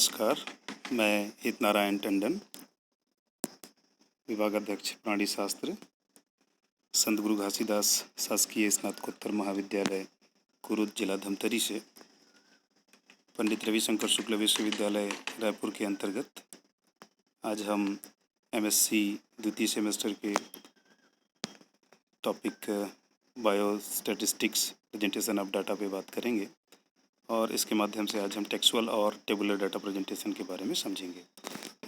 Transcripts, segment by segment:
नमस्कार, मैं हित नारायण टंडन, विभागाध्यक्ष प्राणी शास्त्र, संत गुरु घासीदास शासकीय स्नातकोत्तर महाविद्यालय कुरुद, जिला धमतरी से पंडित रविशंकर शुक्ल विश्वविद्यालय रायपुर के अंतर्गत आज हम एमएससी द्वितीय सेमेस्टर के topic bio statistics presentation of data पे बात करेंगे और इसके माध्यम से आज हम टेक्सुअल और टेबुलर डाटा प्रेजेंटेशन के बारे में समझेंगे।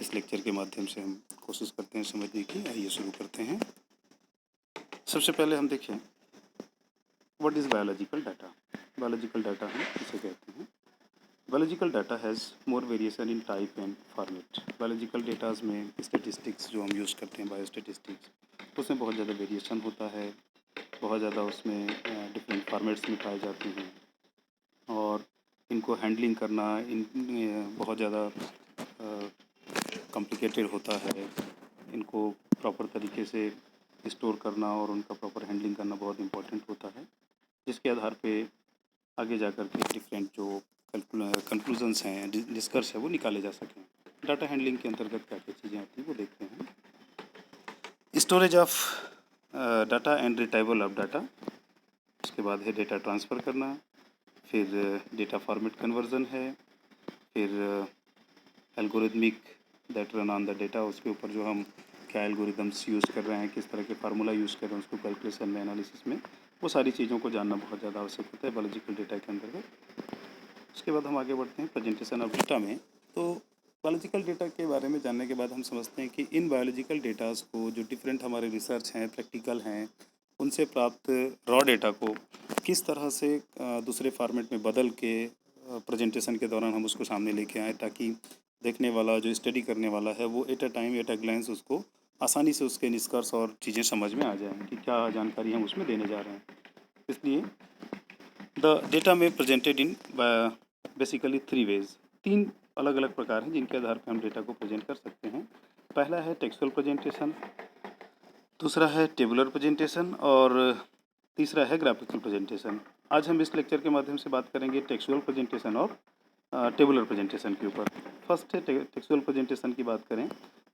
इस लेक्चर के माध्यम से हम कोशिश करते हैं समझने की। आइए शुरू करते हैं। सबसे पहले हम देखें what is biological data. Biological data हम किसे कहते हैं। Biological data has more variation in type and format. Biological datas में स्टेटिस्टिक्स जो हम यूज़ करते हैं, बायो स्टेटिस्टिक्स, उसमें बहुत ज़्यादा वेरिएशन होता है, बहुत ज़्यादा उसमें डिफरेंट फॉर्मेट्स में पाए जाते हैं और इनको हैंडलिंग करना बहुत ज़्यादा कॉम्प्लिकेटेड होता है। इनको प्रॉपर तरीके से स्टोर करना और उनका प्रॉपर हैंडलिंग करना बहुत इम्पोर्टेंट होता है, जिसके आधार पे आगे जाकर के डिफरेंट जो कंक्लूजन्स हैं, निष्कर्ष है, वो निकाले जा सकें। डाटा हैंडलिंग के अंतर्गत क्या क्या चीज़ें आती हैं वो देखते हैं। Storage of data and retrieval of data, उसके बाद है डेटा ट्रांसफ़र करना, फिर डेटा फॉर्मेट कन्वर्जन है, फिर algorithmic that run on the data, उसके ऊपर जो हम क्या एल्गोरिदम्स यूज़ कर रहे हैं, किस तरह के फार्मूला यूज़ कर रहे हैं उसको कैलकुलेशन में, एनालिसिस में, वो सारी चीज़ों को जानना बहुत ज़्यादा आवश्यक होता है बायोलॉजिकल डेटा के अंतर्गत। उसके बाद हम आगे बढ़ते हैं प्रेजेंटेशन ऑफ डेटा में। तो बायोलॉजिकल डेटा के बारे में जानने के बाद हम समझते हैं कि इन बायोलॉजिकल डेटास को जो डिफरेंट हमारे रिसर्च हैं, प्रैक्टिकल हैं, उनसे प्राप्त रॉ डेटा को किस तरह से दूसरे फॉर्मेट में बदल के प्रेजेंटेशन के दौरान हम उसको सामने लेके आएँ, ताकि देखने वाला, जो स्टडी करने वाला है, वो at a time, at a glance उसको आसानी से उसके निष्कर्ष और चीज़ें समझ में आ जाएँ कि क्या जानकारी हम उसमें देने जा रहे हैं। इसलिए द डेटा में प्रेजेंटेड इन बेसिकली 3 वेज, 3 अलग अलग प्रकार हैं जिनके आधार पर हम डेटा को प्रेजेंट कर सकते हैं। पहला है टेक्सुअल प्रेजेंटेशन, दूसरा है टेबुलर प्रेजेंटेशन और तीसरा है ग्राफिकल प्रेजेंटेशन। आज हम इस लेक्चर के माध्यम से बात करेंगे टेक्सुअल प्रेजेंटेशन और टेबुलर प्रेजेंटेशन के ऊपर। फर्स्ट है टेक्सुअल प्रेजेंटेशन की बात करें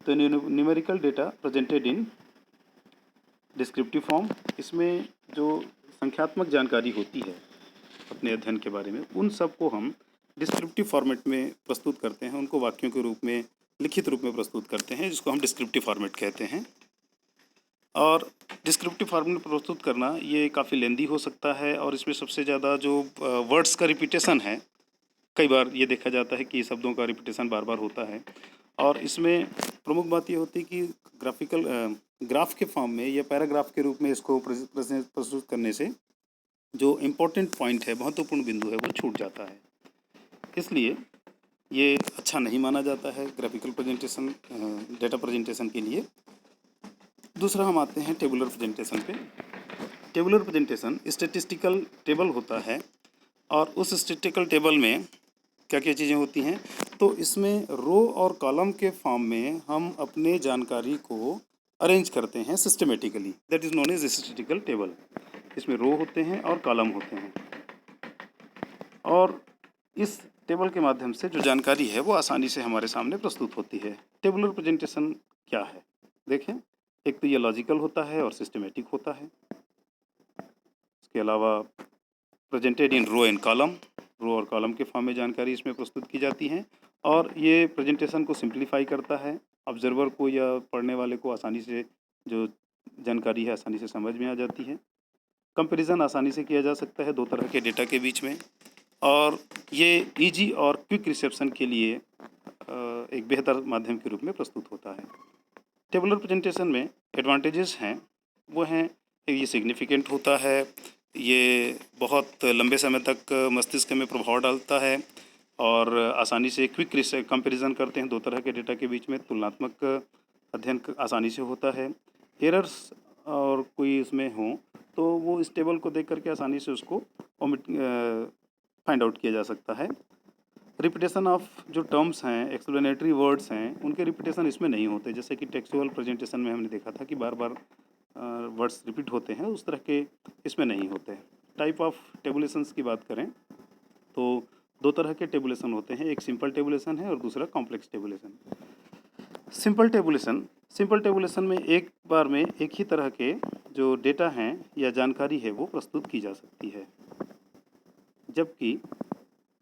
तो numerical data presented in descriptive form. इसमें जो संख्यात्मक जानकारी होती है अपने अध्ययन के बारे में, उन सब को हम डिस्क्रिप्टिव फॉर्मेट में प्रस्तुत करते हैं, उनको वाक्यों के रूप में, लिखित रूप में प्रस्तुत करते हैं, जिसको हम डिस्क्रिप्टिव फॉर्मेट कहते हैं। और डिस्क्रिप्टिव फॉर्मेट प्रस्तुत करना ये काफ़ी लेंदी हो सकता है और इसमें सबसे ज़्यादा जो वर्ड्स का रिपीटेशन है, कई बार ये देखा जाता है कि शब्दों का रिपीटेशन बार बार होता है। और इसमें प्रमुख बात ये होती है कि ग्राफ के फॉर्म में या पैराग्राफ के रूप में इसको प्रस्तुत करने से जो इम्पोर्टेंट पॉइंट है, महत्वपूर्ण बिंदु है, वो छूट जाता है। इसलिए ये अच्छा नहीं माना जाता है ग्राफिकल प्रेजेंटेशन, डेटा प्रेजेंटेशन के लिए। दूसरा हम आते हैं टेबुलर प्रेजेंटेशन पे। टेबुलर प्रेजेंटेशन स्टैटिस्टिकल टेबल होता है और उस स्टैटिस्टिकल टेबल में क्या क्या चीज़ें होती हैं, तो इसमें रो और कॉलम के फॉर्म में हम अपने जानकारी को अरेंज करते हैं systematically, that is known as statistical table. इसमें रो होते हैं और कॉलम होते हैं और इस टेबल के माध्यम से जो जानकारी है वो आसानी से हमारे सामने प्रस्तुत होती है। टेबुलर प्रेजेंटेशन क्या है देखें, एक तो ये लॉजिकल होता है और सिस्टमेटिक होता है। इसके अलावा presented in row and column, row और कॉलम के फॉर्म में जानकारी इसमें प्रस्तुत की जाती है और ये प्रेजेंटेशन को सिंप्लीफाई करता है। ऑब्जर्वर को या पढ़ने वाले को आसानी से जो जानकारी है आसानी से समझ में आ जाती है। कंपैरिजन आसानी से किया जा सकता है दो तरह के डेटा के बीच में और ये इजी और क्विक रिसेप्शन के लिए एक बेहतर माध्यम के रूप में प्रस्तुत होता है। टेबुलर प्रेजेंटेशन में एडवांटेजेस हैं, वो हैं ये सिग्निफिकेंट होता है, ये बहुत लंबे समय तक मस्तिष्क में प्रभाव डालता है और आसानी से क्विक कंपैरिजन करते हैं दो तरह के डेटा के बीच में, तुलनात्मक अध्ययन आसानी से होता है। एरर्स और कोई इसमें हो तो वो इस टेबल को देख करके आसानी से उसको फाइंड आउट किया जा सकता है। रिपीटेशन ऑफ जो टर्म्स हैं, एक्सप्लेनेटरी वर्ड्स हैं, उनके रिपीटेशन इसमें नहीं होते, जैसे कि टेक्सुअल प्रेजेंटेशन में हमने देखा था कि बार बार वर्ड्स रिपीट होते हैं, उस तरह के इसमें नहीं होते। टाइप ऑफ टेबुलेशंस की बात करें तो दो तरह के टेबुलेशन होते हैं, एक सिंपल टेबुलेशन है और दूसरा कॉम्प्लेक्स टेबुलेशन। सिंपल टेबुलेशन में एक बार में एक ही तरह के जो डेटा हैं या जानकारी है वो प्रस्तुत की जा सकती है, जबकि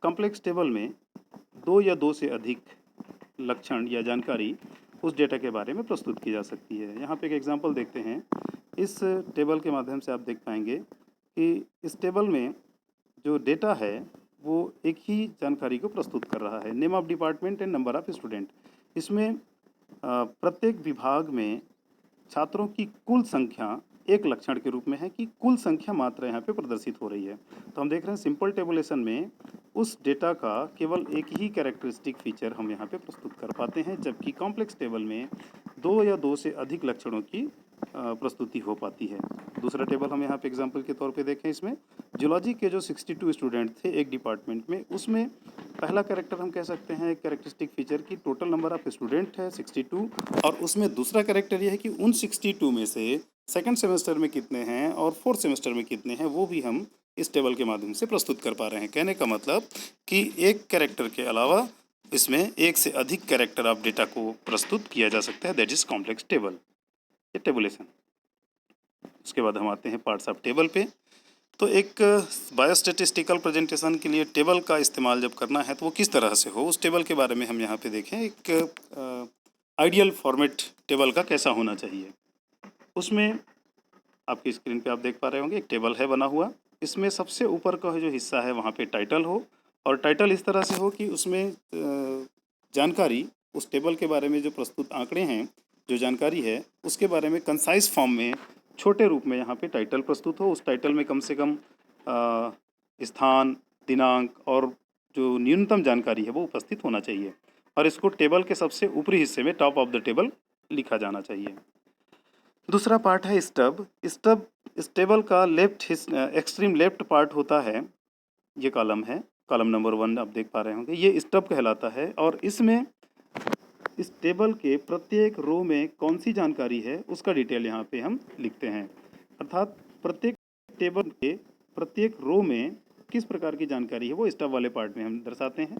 कॉम्प्लेक्स टेबल में दो या दो से अधिक लक्षण या जानकारी उस डेटा के बारे में प्रस्तुत की जा सकती है। यहाँ पे एक एग्जांपल देखते हैं। इस टेबल के माध्यम से आप देख पाएंगे कि इस टेबल में जो डेटा है वो एक ही जानकारी को प्रस्तुत कर रहा है, name of department and number of student. इसमें प्रत्येक विभाग में छात्रों की कुल संख्या एक लक्षण के रूप में है कि कुल संख्या मात्रा यहाँ पे प्रदर्शित हो रही है। तो हम देख रहे हैं सिंपल टेबुलेशन में उस डेटा का केवल एक ही कैरेक्टरिस्टिक फीचर हम यहाँ पे प्रस्तुत कर पाते हैं, जबकि कॉम्प्लेक्स टेबल में दो या दो से अधिक लक्षणों की प्रस्तुति हो पाती है। दूसरा टेबल हम यहाँ पे एग्जांपल के तौर पे देखें। इसमें जूलॉजी के जो 62 स्टूडेंट थे एक डिपार्टमेंट में, उसमें पहला कैरेक्टर हम कह सकते हैं कैरेक्टरिस्टिक फीचर की टोटल नंबर ऑफ स्टूडेंट है 62, और उसमें दूसरा कैरेक्टर ये है कि उन 62 में से सेकंड सेमेस्टर में कितने हैं और फोर्थ सेमेस्टर में कितने हैं वो भी हम इस टेबल के माध्यम से प्रस्तुत कर पा रहे हैं। कहने का मतलब कि एक कैरेक्टर के अलावा इसमें एक से अधिक कैरेक्टर ऑफ डेटा को प्रस्तुत किया जा सकता है, दैट इज कॉम्प्लेक्स टेबल, ये टेबुलेशन। उसके बाद हम आते हैं पार्ट्स ऑफ टेबल पे। तो एक बायोस्टैटिस्टिकल प्रेजेंटेशन के लिए टेबल का इस्तेमाल जब करना है तो वो किस तरह से हो, उस टेबल के बारे में हम यहाँ पे देखें। एक आइडियल फॉर्मेट टेबल का कैसा होना चाहिए, उसमें आपकी स्क्रीन पे आप देख पा रहे होंगे एक टेबल है बना हुआ। इसमें सबसे ऊपर का जो हिस्सा है वहाँ पे टाइटल हो, और टाइटल इस तरह से हो कि उसमें जानकारी उस टेबल के बारे में जो प्रस्तुत आंकड़े हैं, जो जानकारी है उसके बारे में कंसाइज फॉर्म में छोटे रूप में यहाँ पे टाइटल प्रस्तुत हो। उस टाइटल में कम से कम स्थान, दिनांक और जो न्यूनतम जानकारी है वो उपस्थित होना चाहिए, और इसको टेबल के सबसे ऊपरी हिस्से में टॉप ऑफ द टेबल लिखा जाना चाहिए। दूसरा पार्ट है स्टब। इस टेबल का एक्सट्रीम लेफ्ट पार्ट होता है, ये कॉलम है, कॉलम नंबर 1 आप देख पा रहे होंगे, ये स्टब कहलाता है। और इसमें इस टेबल के प्रत्येक रो में कौन सी जानकारी है उसका डिटेल यहाँ पे हम लिखते हैं, अर्थात प्रत्येक टेबल के प्रत्येक रो में किस प्रकार की जानकारी है वो स्टब वाले पार्ट में हम दर्शाते हैं।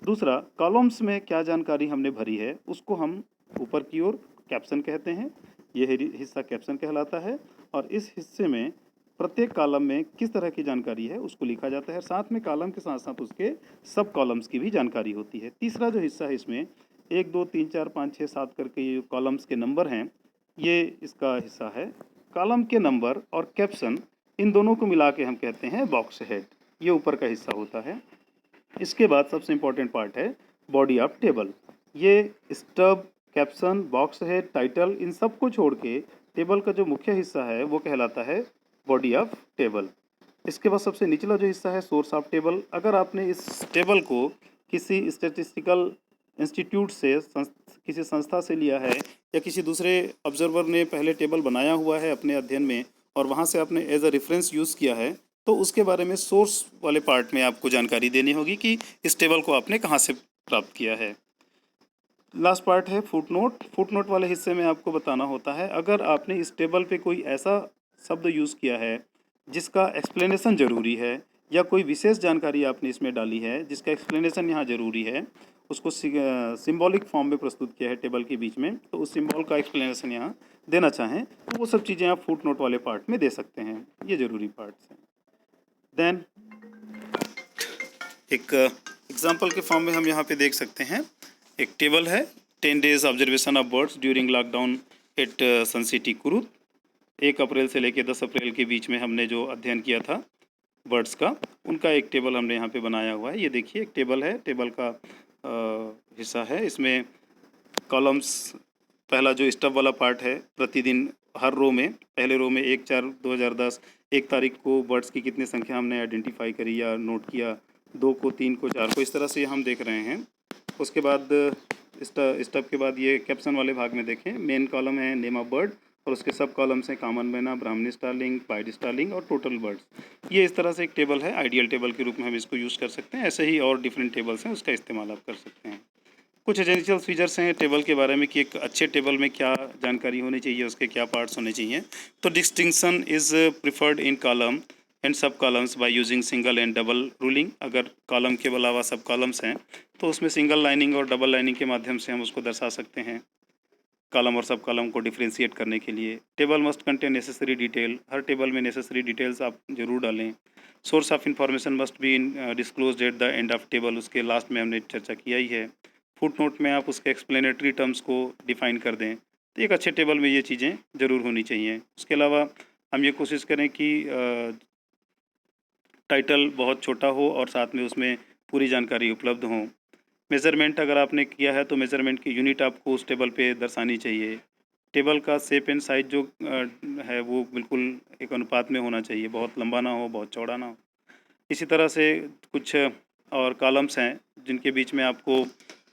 दूसरा, कॉलम्स में क्या जानकारी हमने भरी है उसको हम ऊपर की ओर कैप्शन कहते हैं, यह हिस्सा कैप्शन कहलाता है। और इस हिस्से में प्रत्येक कॉलम में किस तरह की जानकारी है उसको लिखा जाता है, साथ में कॉलम के साथ साथ उसके सब कॉलम्स की भी जानकारी होती है। तीसरा जो हिस्सा है इसमें 1 2 3 4 5 6 7 करके ये कॉलम्स के नंबर हैं, ये इसका हिस्सा है। कॉलम के नंबर और कैप्शन इन दोनों को मिला के हम कहते हैं बॉक्स हेड, ये ऊपर का हिस्सा होता है। इसके बाद सबसे इम्पोर्टेंट पार्ट है बॉडी ऑफ टेबल। ये stub, caption, box head, title, इन सब को छोड़ के टेबल का जो मुख्य हिस्सा है वो कहलाता है बॉडी ऑफ टेबल। इसके बाद सबसे निचला जो हिस्सा है सोर्स ऑफ टेबल। अगर आपने इस टेबल को किसी स्टैटिस्टिकल इंस्टीट्यूट से किसी संस्था से लिया है, या किसी दूसरे ऑब्जर्वर ने पहले टेबल बनाया हुआ है अपने अध्ययन में और वहाँ से आपने एज अ रेफरेंस यूज़ किया है, तो उसके बारे में सोर्स वाले पार्ट में आपको जानकारी देनी होगी कि इस टेबल को आपने कहाँ से प्राप्त किया है। लास्ट पार्ट है फुटनोट। फुटनोट वाले हिस्से में आपको बताना होता है अगर आपने इस टेबल पे कोई ऐसा शब्द यूज़ किया है जिसका एक्सप्लेनेशन ज़रूरी है, या कोई विशेष जानकारी आपने इसमें डाली है जिसका एक्सप्लेनेशन यहाँ ज़रूरी है, उसको सिंबॉलिक फॉर्म में प्रस्तुत किया है टेबल के बीच में, तो उस सिंबल का एक्सप्लेनेशन यहाँ देना चाहें तो वो सब चीज़ें आप फुटनोट वाले पार्ट में दे सकते हैं, ये ज़रूरी पार्ट्स हैं। देन एक एग्जाम्पल के फॉर्म में हम यहाँ पे देख सकते हैं एक टेबल है 10 days observation of birds during lockdown at Sun City कुरुत। 1 अप्रैल से लेकर 10 अप्रैल के बीच में हमने जो अध्ययन किया था बर्ड्स का, उनका एक टेबल हमने यहाँ पे बनाया हुआ है। ये देखिए एक टेबल है, टेबल का हिस्सा है। इसमें कॉलम्स, पहला जो स्टब वाला पार्ट है, प्रतिदिन हर रो में, पहले रो में 1/4/2010 1 तारीख को बर्ड्स की कितनी संख्या हमने आइडेंटिफाई करी या नोट किया, 2 को, 3 को, 4 को, इस तरह से हम देख रहे हैं। उसके बाद स्टब के बाद ये कैप्शन वाले भाग में देखें, मेन कॉलम है नेम ऑफ बर्ड और उसके सब कॉलम्स हैं कॉमन मैना, ब्राह्मणी स्टारलिंग, पाइड स्टारलिंग और टोटल बर्ड्स। ये इस तरह से एक टेबल है, आइडियल टेबल के रूप में हम इसको यूज़ कर सकते हैं। ऐसे ही और डिफरेंट टेबल्स हैं, उसका इस्तेमाल आप कर सकते हैं। कुछ एसेंशियल फीचर्स हैं टेबल के बारे में कि एक अच्छे टेबल में क्या जानकारी होनी चाहिए, उसके क्या पार्ट्स होने चाहिए। तो distinction is preferred in column and sub columns by using single and double ruling. अगर कॉलम के अलावा सब कॉलम्स हैं तो उसमें सिंगल लाइनिंग और डबल लाइनिंग के माध्यम से हम उसको दर्शा सकते हैं कॉलम और सब कॉलम को डिफ्रेंशिएट करने के लिए। Table must contain necessary detail, हर टेबल में नेसेसरी डिटेल्स आप जरूर डालें। Source of information must be disclose at the end of table, उसके लास्ट में हमने चर्चा किया ही है। फुट नोट में आप उसके एक्सप्लेनेटरी टर्म्स को डिफाइन कर दें। तो एक अच्छे टेबल में ये चीज़ें ज़रूर होनी चाहिए। उसके अलावा हम ये कोशिश करें कि टाइटल बहुत छोटा हो और साथ में उसमें पूरी जानकारी उपलब्ध हो। मेज़रमेंट अगर आपने किया है तो मेज़रमेंट की यूनिट आपको उस टेबल पे दर्शानी चाहिए। टेबल का शेप एंड साइज जो है वो बिल्कुल एक अनुपात में होना चाहिए, बहुत लंबा ना हो, बहुत चौड़ा ना हो। इसी तरह से कुछ और कॉलम्स हैं जिनके बीच में आपको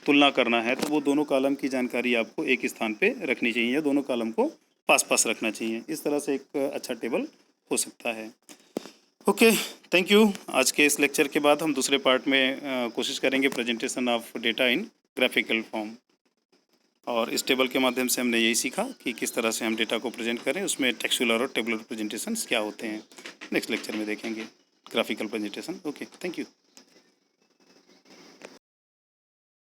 तुलना करना है, तो वो दोनों कॉलम की जानकारी आपको एक स्थान पे रखनी चाहिए या दोनों कॉलम को पास पास रखना चाहिए। इस तरह से एक अच्छा टेबल हो सकता है। Okay, thank you. आज के इस लेक्चर के बाद हम दूसरे पार्ट में कोशिश करेंगे presentation of data in graphical form. और इस टेबल के माध्यम से हमने यही सीखा कि किस तरह से हम डेटा को प्रेजेंट करें, उसमें टेक्सचुअल और टेबुलर प्रेजेंटेशंस क्या होते हैं। नेक्स्ट लेक्चर में देखेंगे graphical presentation. Okay, thank you.